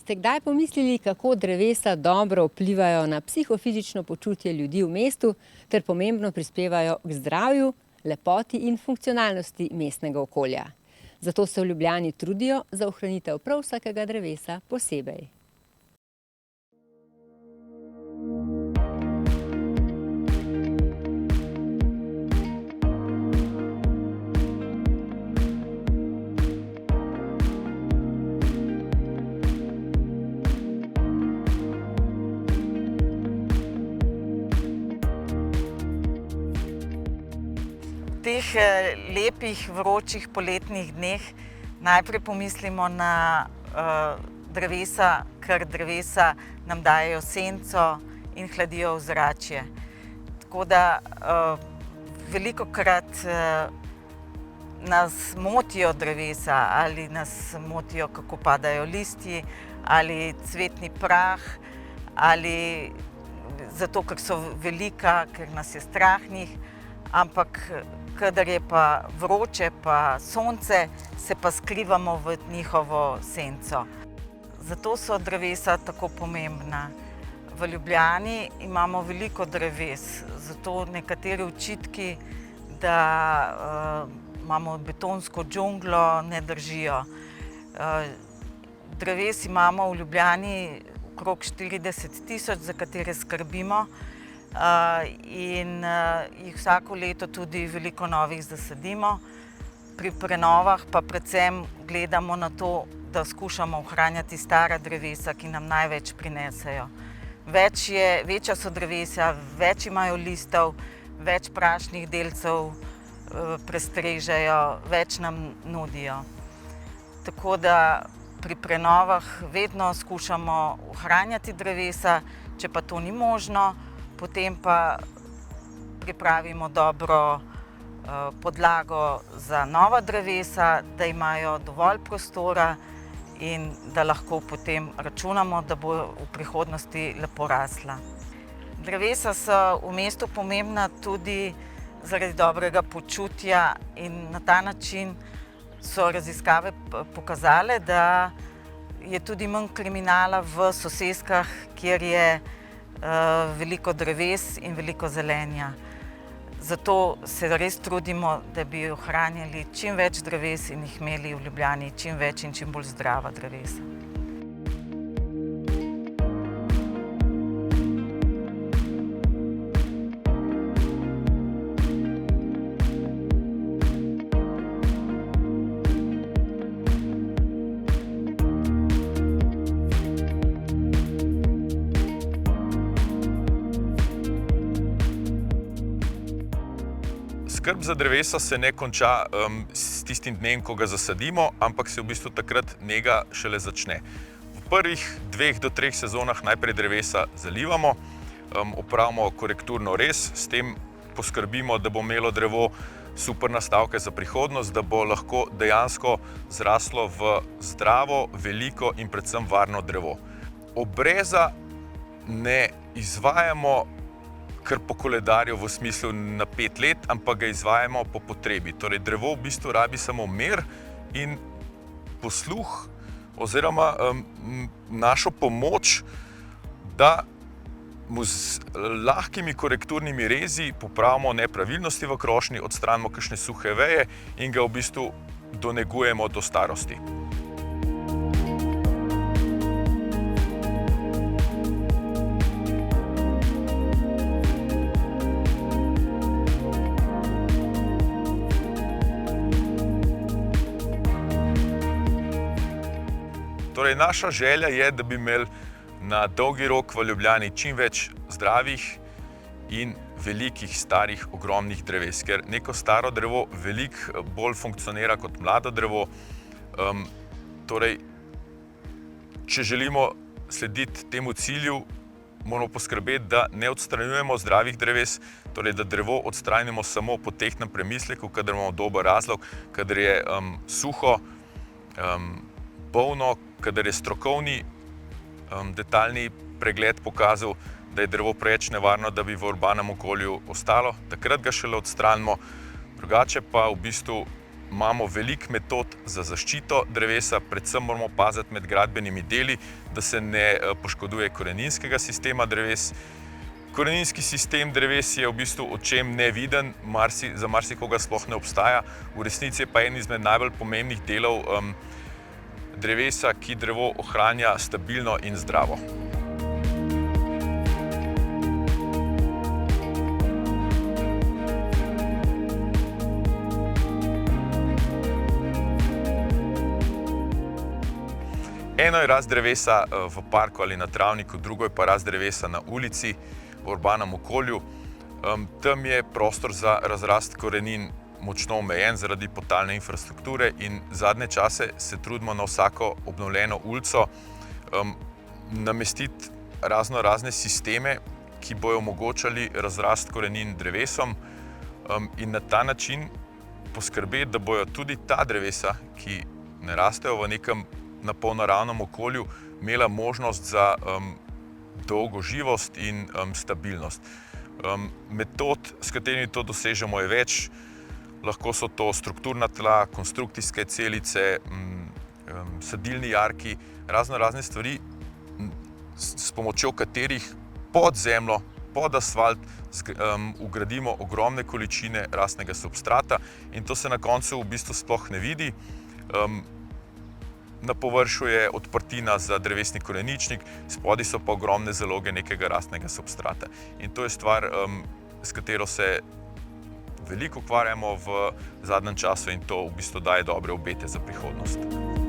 Ste kdaj pomislili, kako drevesa dobro vplivajo na psihofizično počutje ljudi v mestu ter pomembno prispevajo k zdravju, lepoti in funkcionalnosti mestnega okolja? Zato se v Ljubljani trudijo za ohranitev prav vsakega drevesa posebej. V teh lepih, vročih poletnih dneh najprej pomislimo na drevesa, ker drevesa nam dajejo senco in hladijo ozračje. Tako da velikokrat nas motijo drevesa, ali nas motijo, kako padajo listji, ali cvetni prah, ali zato, ker so velika, ker nas je strah njih, ampak kadar je pa vroče pa sonce, se pa skrivamo v njihovo senco. Zato so drevesa tako pomembna. V Ljubljani imamo veliko dreves, zato nekateri očitki, da imamo betonsko džunglo, ne držijo. Dreves imamo v Ljubljani okrog 40 000, za katere skrbimo. In jih vsako leto tudi veliko novih zasadimo. Pri prenovah pa predvsem gledamo na to, da skušamo ohranjati stara drevesa, ki nam največ prinesejo. Večja so drevesa, več imajo listov, več prašnih delcev prestrežejo, več nam nudijo. Tako da pri prenovah vedno skušamo ohranjati drevesa, če pa to ni možno, potem pa pripravimo dobro podlago za nova drevesa, da imajo dovolj prostora in da lahko potem računamo, da bo v prihodnosti lepo rasla. Drevesa so v mestu pomembna tudi zaradi dobrega počutja in na ta način so raziskave pokazale, da je tudi manj kriminala v soseskah, kjer je veliko dreves in veliko zelenja. Zato se res trudimo, da bi ohranjali čim več dreves in jih imeli v Ljubljani čim več in čim bolj zdrava drevesa. Skrb za drevesa se ne konča s tistim dnem, ko ga zasadimo, ampak se v bistvu takrat nega šele začne. V prvih 2 do 3 sezonah najprej drevesa zalivamo, opravimo korekturno rez, s tem poskrbimo, da bo imelo drevo super nastavke za prihodnost, da bo lahko dejansko zraslo v zdravo, veliko in predvsem varno drevo. Obreza ne izvajamo kar po koledarju v smislu na 5 let, ampak ga izvajamo po potrebi. Torej, drevo v bistvu rabi samo mir in posluh oziroma našo pomoč, da mu z lahkimi korekturnimi rezi popravimo nepravilnosti v krošnji, odstranimo kakšne suhe veje in ga v bistvu donegujemo do starosti. Torej, naša želja je, da bi imeli na dolgi rok v Ljubljani čim več zdravih in velikih, starih, ogromnih dreves, ker neko staro drevo veliko bolj funkcionira kot mlado drevo. Torej, če želimo slediti temu cilju, moramo poskrbeti, da ne odstranjujemo zdravih dreves, torej da drevo odstranimo samo po tehtnem premisleku, kadar imamo dober razlog, kadar je suho, bolno, kadar je strokovni detaljni pregled pokazal, da je drevo preveč nevarno, da bi v urbanem okolju ostalo, takrat ga šele odstranimo. Drugače pa v bistvu imamo veliko metod za zaščito drevesa, predvsem moramo paziti med gradbenimi deli, da se ne poškoduje koreninskega sistema dreves. Koreninski sistem dreves je v bistvu očem neviden, za marsikoga sploh ne obstaja, v resnici je pa en izmed najbolj pomembnih delov drevesa, ki drevo ohranja stabilno in zdravo. Eno je rast drevesa v parku ali na travniku, drugo je pa rast drevesa na ulici, v urbanem okolju. Tam je prostor za razrast korenin močno omejen zaradi podtalne infrastrukture in zadnje čase se trudimo na vsako obnovljeno ulico namestiti razne sisteme, ki bojo omogočali razrast korenin drevesom in na ta način poskrbeti, da bojo tudi ta drevesa, ki ne rastejo v nekem na polnaravnem okolju, imela možnost za dolgo živost in stabilnost. Metod, s katerimi to dosežemo, je več. Lahko so to strukturna tla, konstrukcijske celice, sadilni jarki, razne stvari, s pomočjo katerih pod zemljo, pod asfalt vgradimo ogromne količine rastnega substrata in to se na koncu v bistvu sploh ne vidi. Na površju je odprtina za drevesni koreničnik, spodaj so pa ogromne zaloge nekega rastnega substrata. In to je stvar, s katero se veliko ukvarjamo v zadnjem času in to v bistvu daje dobre obete za prihodnost.